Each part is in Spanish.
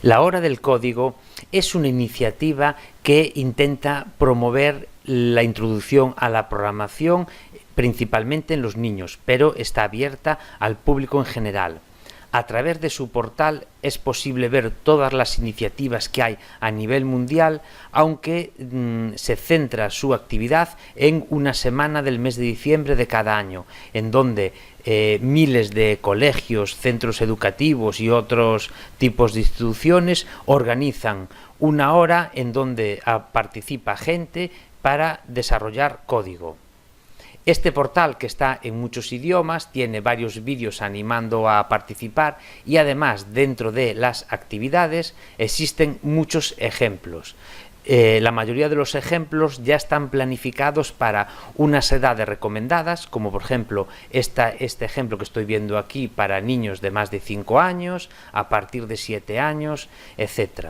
La Hora del Código es una iniciativa que intenta promover la introducción a la programación principalmente en los niños, pero está abierta al público en general. A través de su portal es posible ver todas las iniciativas que hay a nivel mundial, aunque se centra su actividad en una semana del mes de diciembre de cada año, en donde miles de colegios, centros educativos y otros tipos de instituciones organizan una hora en donde participa gente para desarrollar código. Este portal, que está en muchos idiomas, tiene varios vídeos animando a participar y además dentro de las actividades existen muchos ejemplos. La mayoría de los ejemplos ya están planificados para unas edades recomendadas, como por ejemplo este ejemplo que estoy viendo aquí para niños de más de 5 años, a partir de 7 años, etc.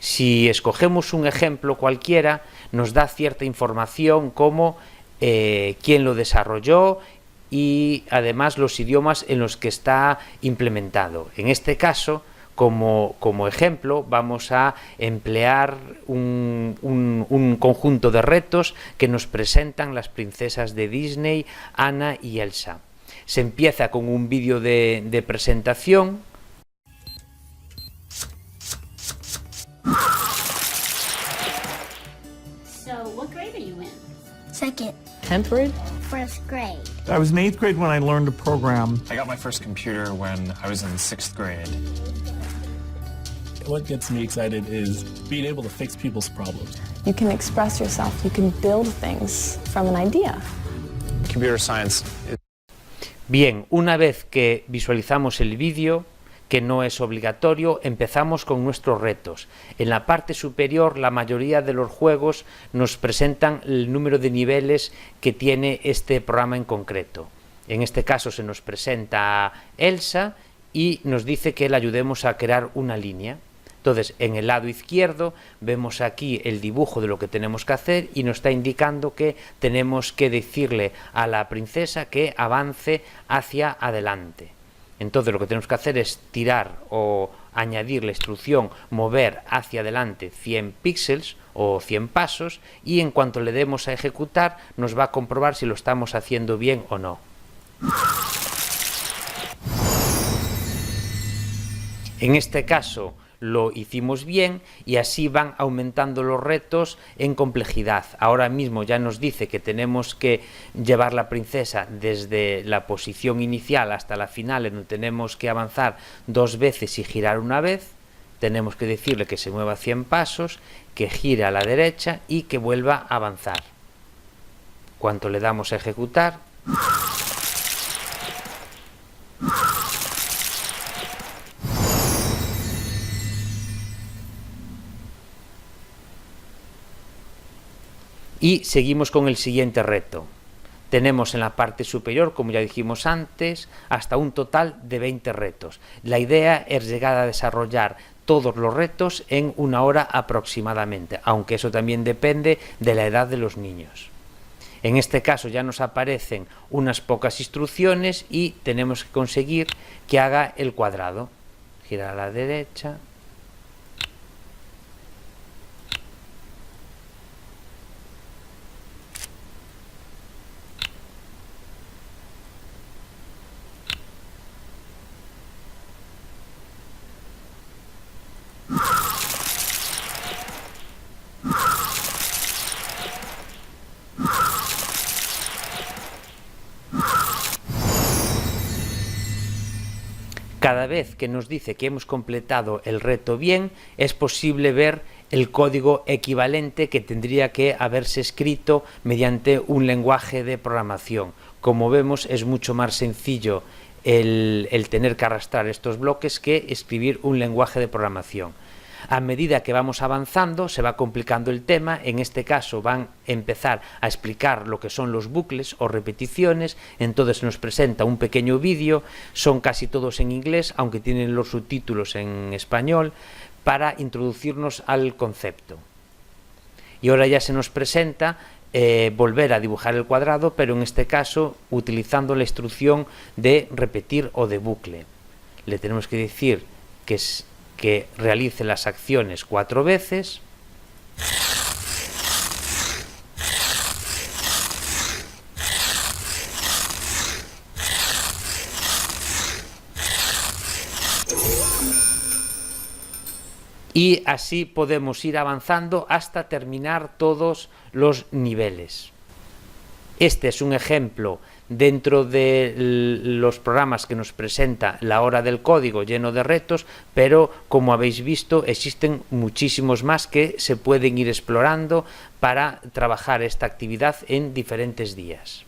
Si escogemos un ejemplo cualquiera, nos da cierta información como quién lo desarrolló y además los idiomas en los que está implementado. En este caso, como ejemplo, vamos a emplear un conjunto de retos que nos presentan las princesas de Disney, Anna y Elsa. Se empieza con un vídeo de presentación. So, what grade are you in? Second. 10th grade? First grade. I was in 8th grade when I learned to program. I got my first computer when I was in 6th grade. What gets me excited is being able to fix people's problems. You can express yourself, you can build things from an idea. Computer science. Bien, una vez que visualizamos el vídeo, que no es obligatorio, empezamos con nuestros retos. En la parte superior, la mayoría de los juegos nos presentan el número de niveles que tiene este programa en concreto. En este caso se nos presenta a Elsa y nos dice que le ayudemos a crear una línea. Entonces, en el lado izquierdo vemos aquí el dibujo de lo que tenemos que hacer y nos está indicando que tenemos que decirle a la princesa que avance hacia adelante. Entonces lo que tenemos que hacer es tirar o añadir la instrucción mover hacia adelante 100 píxeles o 100 pasos y en cuanto le demos a ejecutar nos va a comprobar si lo estamos haciendo bien o no. En este caso lo hicimos bien y así van aumentando los retos en complejidad. Ahora mismo ya nos dice que tenemos que llevar la princesa desde la posición inicial hasta la final, en donde tenemos que avanzar 2 veces y girar una vez. Tenemos que decirle que se mueva 100 pasos, que gire a la derecha y que vuelva a avanzar. Cuando le damos a ejecutar, y seguimos con el siguiente reto. Tenemos en la parte superior, como ya dijimos antes, hasta un total de 20 retos. La idea es llegar a desarrollar todos los retos en 1 hora aproximadamente, aunque eso también depende de la edad de los niños. En este caso ya nos aparecen unas pocas instrucciones y tenemos que conseguir que haga el cuadrado. Girar a la derecha. Cada vez que nos dice que hemos completado el reto bien, es posible ver el código equivalente que tendría que haberse escrito mediante un lenguaje de programación. Como vemos, es mucho más sencillo el tener que arrastrar estos bloques que escribir un lenguaje de programación. A medida que vamos avanzando se va complicando el tema. En este caso van a empezar a explicar lo que son los bucles o repeticiones. Entonces nos presenta un pequeño vídeo, son casi todos en inglés, aunque tienen los subtítulos en español, para introducirnos al concepto. Y ahora ya se nos presenta volver a dibujar el cuadrado, pero en este caso utilizando la instrucción de repetir o de bucle. Le tenemos que decir que que realice las acciones 4 veces. Y así podemos ir avanzando hasta terminar todos los niveles. Este es un ejemplo dentro de los programas que nos presenta La Hora del Código, lleno de retos, pero como habéis visto existen muchísimos más que se pueden ir explorando para trabajar esta actividad en diferentes días.